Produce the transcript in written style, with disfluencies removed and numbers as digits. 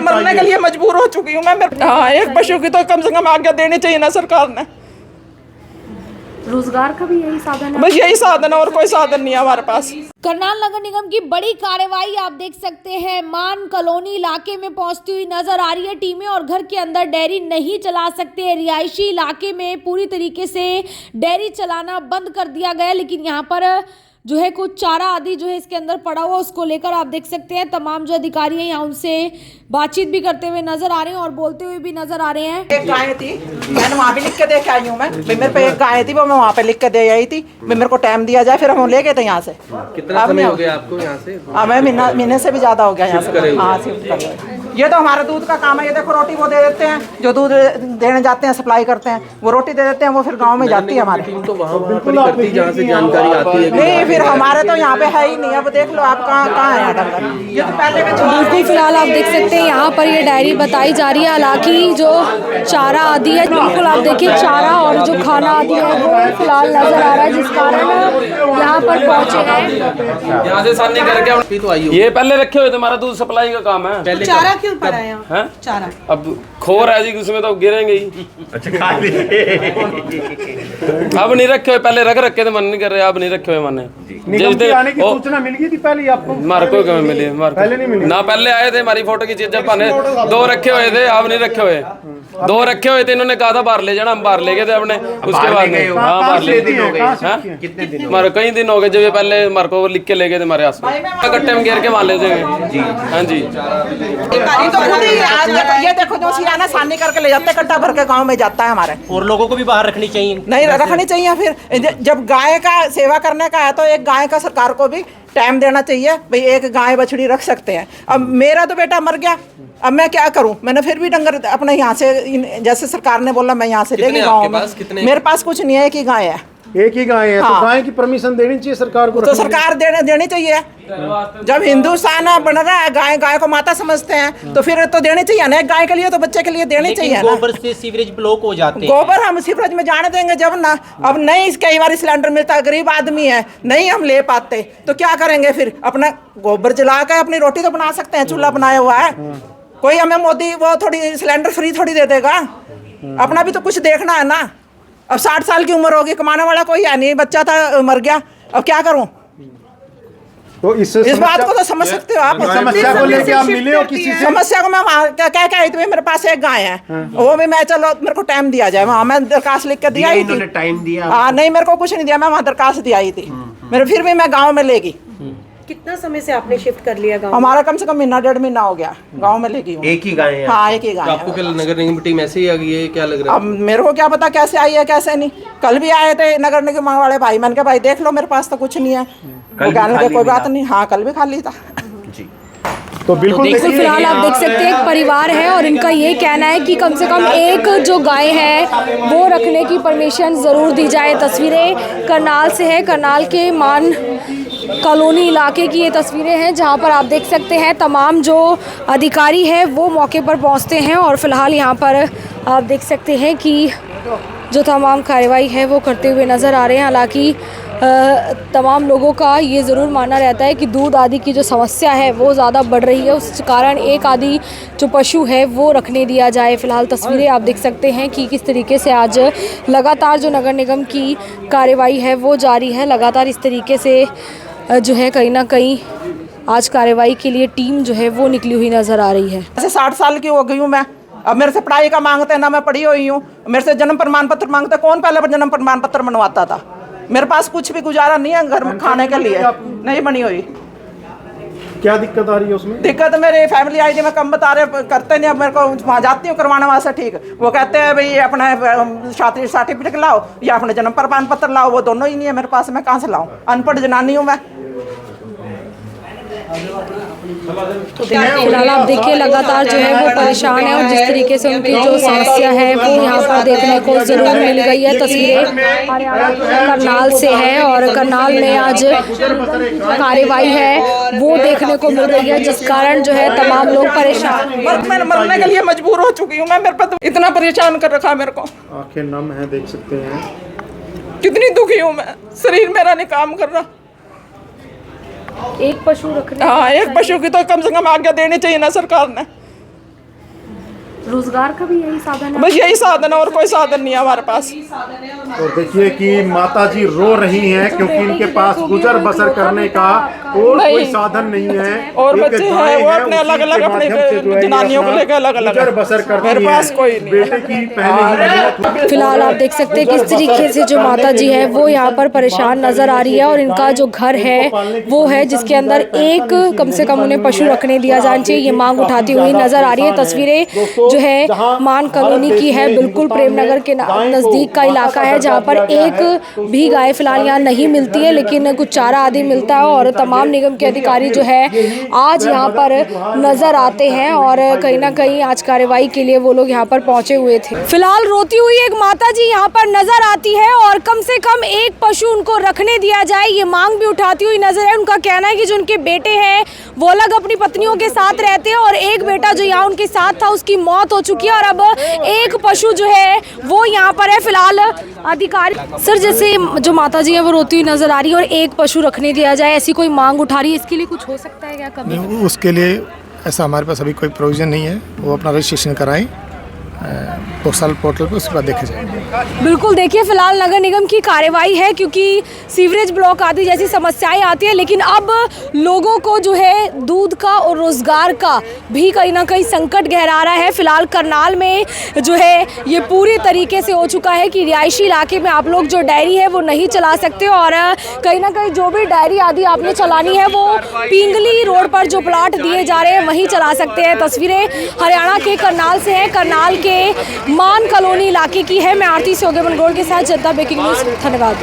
मरने के लिए मजबूर हो चुकी हूँ मैं। हाँ, एक पशु की तो कम से कम आज्ञा देनी चाहिए ना सरकार ने। रोजगार का भी यही साधन है, बस यही साधन है और कोई साधन नहीं है हमारे पास। करनाल नगर निगम की बड़ी कार्रवाई आप देख सकते हैं मान कॉलोनी इलाके में पहुंचती हुई नजर आ रही है टीमें, और घर के अंदर डेयरी नहीं चला सकते। रिहायशी इलाके में पूरी तरीके से डेयरी चलाना बंद कर दिया गया, लेकिन यहाँ पर जो है कुछ चारा आदि जो है इसके अंदर पड़ा हुआ, उसको लेकर आप देख सकते हैं तमाम जो अधिकारी हैं यहाँ उनसे बातचीत भी करते हुए नजर आ रहे हैं और बोलते हुए भी नजर आ रहे हैं। एक गाय थी, मैंने वहाँ भी लिख के दे के आई हूँ मैं। मेरे पे एक गाय थी, वो मैं वहाँ पे लिख के दे आई थी। मेरे को टाइम दिया जाए, फिर हम ले गए थे यहाँ से। कितना समय हो गया आपको यहाँ से? मैं महीने से भी ज्यादा हो गया यहाँ से। हाँ, शिफ्ट कर रहे। ये तो हमारा दूध का काम है। ये देखो रोटी वो दे देते हैं, जो दूध देने जाते हैं सप्लाई करते हैं, वो रोटी दे देते हैं, वो फिर गाँव में जाती है हमारे। तो वहाँ पर करती जहाँ से जानकारी आती है। नहीं, फिर हमारे तो यहाँ पे है ही नहीं। अब देख लो आप कहाँ है डंगर। ये तो पहले के बिल्कुल फिलहाल आप देख सकते हैं यहाँ पर ये डायरी बताई जा रही है। हालांकि जो चारा आदि है, बिल्कुल आप देखिए चारा और जो खाना आदि है वो फिलहाल नजर आ रहा है, जिस कारण यहाँ पर पहुँचे हैं। यहाँ से सामने करके तो आई। ये पहले रखे हुए थे, हमारा दूध सप्लाई का काम है। पहले चारा क्यों पड़ा है यहाँ? चारा अब खोर है जी, उसमें तो गिरेंगे ही। अच्छा, खा लिए। अब नहीं रखे हुए, पहले रख रखे थे, मन नहीं कर रहे। अब नहीं रखे हुए मैंने। आने की सूचना मिल गई थी पहले आपको? मार को क्यों मिली? पहले नहीं मिली ना, पहले आए थे हमारी फोटो की चीज जब पाने 2 रखे हुए थे। अब नहीं रखे हुए, 2 रखे हुए थे। इन्होंने कहा था बाहर ले जाना, हम बाहर ले गए थे अपने। उसके बाद हाँ बाहर ले गए। कितने दिन? हमारे कई दिन हो गए जब ये पहले हमारे को लिख के ले गए थे हमारे आस कट्टे में घेर के वहाँ ले थे। हाँ जी, ये देखो जो सिराना सानी करके ले जाते, कट्टा भर के गाँव में जाता है हमारे। और लोगों को भी बाहर रखनी चाहिए। नहीं रखनी चाहिए। फिर जब गाय का सेवा करने का है तो एक गाय का सरकार को भी टाइम देना चाहिए। भाई एक गाय बछड़ी रख सकते हैं। अब मेरा तो बेटा मर गया, अब मैं क्या करूं? मैंने फिर भी डंगर अपने यहाँ से, जैसे सरकार ने बोला मैं यहाँ से ले गई गाँव में। मेरे पास कुछ नहीं है, एक ही गाय है। एक ही गाय है। हाँ। तो गाय की परमिशन देनी चाहिए सरकार को। तो सरकार देनी चाहिए। जब हिंदुस्तान बन रहा है, गाय को माता समझते हैं, तो फिर तो देनी चाहिए ना। एक गाय के लिए तो बच्चे के लिए देनी चाहिए ना। गोबर से सीवरेज ब्लॉक हो जाते हैं। गोबर हम सीवरेज में जाने देंगे जब ना। अब नहीं, कई बार सिलेंडर मिलता है, गरीब आदमी है, नहीं हम ले पाते, तो क्या करेंगे फिर? अपना गोबर जला कर अपनी रोटी तो बना सकते हैं, चूल्हा बनाया हुआ है। कोई हमें मोदी वो थोड़ी सिलेंडर फ्री थोड़ी दे देगा। अपना भी तो कुछ देखना है ना। अब 60 साल की उम्र होगी, कमाने वाला कोई है नहीं, बच्चा था मर गया, अब क्या करूं? तो इस बात को तो समझ सकते हो आप। समस्या को लेके आप मिले हो किसी से? समस्या को मैं क्या आई थी, मेरे पास एक गाय है, वो भी मैं, चलो मेरे को टाइम दिया जाए। वहाँ मैं दरखास्त लिख के दिया ही थी। टाइम दिया? हाँ, नहीं मेरे को कुछ नहीं दिया, मैं वहाँ दरखास्त दिया ही थी। मेरे फिर भी मैं गाँव में लेगी। कितना समय से आपने शिफ्ट कर लिया गाँव? हमारा कम से कम महीना 1.5 महीना हो गया गाँव में लेगी हूँ। एक ही गाय है? हाँ, एक ही गाय है। आपको क्या नगर निगम टीम ऐसे ही आ गई है, क्या लग रहा है? अब मेरे को क्या पता कैसे आई है कैसे नहीं। कल भी आए थे नगर निगम वाले भाई, मैंने कहा भाई देख लो मेरे पास तो कुछ नहीं है। वो कहने लगे कोई बात नहीं। हाँ, कल भी खाली था। तो बिल्कुल फिलहाल आप देख सकते हैं एक परिवार है और इनका ये कहना है कि कम से कम एक जो गाय है वो रखने की परमिशन ज़रूर दी जाए। तस्वीरें करनाल से है, करनाल के मान कॉलोनी इलाके की ये तस्वीरें हैं, जहां पर आप देख सकते हैं तमाम जो अधिकारी हैं वो मौके पर पहुंचते हैं और फिलहाल यहां पर आप देख सकते हैं कि जो तमाम कार्रवाई है वो करते हुए नज़र आ रहे हैं। हालांकि तमाम लोगों का ये ज़रूर मानना रहता है कि दूध आदि की जो समस्या है वो ज़्यादा बढ़ रही है, उस कारण एक आदि जो पशु है वो रखने दिया जाए। फ़िलहाल तस्वीरें आप देख सकते हैं कि किस तरीके से आज लगातार जो नगर निगम की कार्रवाई है वो जारी है। लगातार इस तरीके से जो है कहीं ना कहीं आज कार्रवाई के लिए टीम जो है वो निकली हुई नज़र आ रही है। ऐसे 60 साल की हो गई हूँ मैं। अब मेरे से पढ़ाई का मांगते हैं ना, मैं पढ़ी हुई हूँ। मेरे से जन्म प्रमाण पत्र मांगते, कौन पहले जन्म प्रमाण पत्र बनवाता था? मेरे पास कुछ भी गुजारा नहीं है घर में खाने के लिए, नहीं बनी हुई। क्या दिक्कत आ रही है उसमें? दिक्कत मेरे फैमिली आईडी में कम बता रहे, करते नहीं। अब मेरे को वहाँ जाती हूँ करवाने वहाँ से, ठीक वो कहते हैं भाई अपना सर्टिफिकेट लाओ या अपने जन्म प्रमाण पत्र लाओ, वो दोनों ही नहीं है मेरे पास, मैं कहाँ से लाऊँ? अनपढ़ जनानी हूँ मैं। फिलहाल आप देखिए लगातार जो है वो परेशान है और जिस तरीके से उनकी जो समस्या है वो यहाँ पर देखने को जरूर मिल गई है। तस्वीरें करनाल से है और करनाल में आज कार्रवाई है वो देखने को मिल रही है, जिस कारण जो है तमाम लोग परेशान। मैं मरने के लिए मजबूर हो चुकी हूँ मैं। मेरे पर इतना परेशान कर रखा मेरे को, आंखें नम है, देख सकते हैं कितनी दुखी हूँ मैं। शरीर मेरा नहीं काम कर रहा। एक पशु रखने? हाँ, एक पशु की तो कम से कम आज्ञा देनी चाहिए ना सरकार ने। रोजगार का भी यही साधन है? बस यही साधन है और कोई साधन नहीं है हमारे पास। और देखिए कि माता जी रो रही हैं क्योंकि इनके पास गुजर बसर करने का और कोई साधन नहीं है। और एक बच्चे गाय हैं वो है, अपने उसी अलग अलग के अपने माध्यम से जो है ये जनानियों को अपना लेकर अलग अलग गुजर बसर करती मेरे पास हैं। कोई नहीं। बेटे की पहले ही फिलहाल आप देख सकते हैं किस तरीके से जो माता जी है वो यहाँ पर परेशान नजर आ रही है और इनका जो घर है वो है जिसके अंदर एक कम से कम उन्हें पशु रखने दिया जाना चाहिए, ये मांग उठाती हुई नजर आ रही है। तस्वीरें जो है मान कॉलोनी की है, बिल्कुल प्रेमनगर के नज़दीक का इलाका है जहाँ पर एक भी गाय फिलहाल यहाँ नहीं मिलती है, लेकिन कुछ चारा आदि मिलता है और तमाम निगम के अधिकारी जो है आज यहाँ पर नजर आते हैं और कहीं ना कहीं आज कार्रवाई के लिए वो लोग यहाँ पर पहुंचे हुए थे। फिलहाल रोती हुई एक माता जी यहाँ पर नजर आती है और कम से कम एक पशु उनको रखने दिया जाए ये मांग भी उठाती हुई नजर है। उनका कहना है कि जो उनके बेटे हैं वो अलग अपनी पत्नियों के साथ रहते हैं और एक बेटा जो यहाँ उनके साथ था उसकी मौत हो चुकी है और अब एक पशु जो है वो यहाँ पर है। फिलहाल अधिकारी सर जैसे जो माता जी है वो रोती हुई नजर आ रही है और एक पशु रखने दिया जाए ऐसी कोई मांग उठा रही है, इसके लिए कुछ हो सकता है क्या कभी? नहीं, उसके लिए ऐसा हमारे पास अभी कोई प्रोविज़न नहीं है। वो अपना रजिस्ट्रेशन कराएं पोस्टल पोर्टल पर, उसके बाद देखे जाएंगे। बिल्कुल देखिए फिलहाल नगर निगम की कार्रवाई है क्योंकि सीवरेज ब्लॉक आदि जैसी समस्याएं आती हैं, लेकिन अब लोगों को जो है दूध का और रोजगार का भी कहीं ना कहीं संकट गहरा रहा है। फिलहाल करनाल में जो है ये पूरी तरीके से हो चुका है कि रिहायशी इलाके में आप लोग जो डायरी है वो नहीं चला सकते और कहीं ना कहीं जो भी डायरी आदि आपने चलानी है वो पिंगली रोड पर जो प्लाट दिए जा रहे हैं वहीं चला सकते हैं। तस्वीरें हरियाणा के करनाल से है, करनाल के मान कॉलोनी इलाके की है। मैं आरती सोगेमन गौड़ के साथ जनता ब्रेकिंग न्यूज़, धन्यवाद।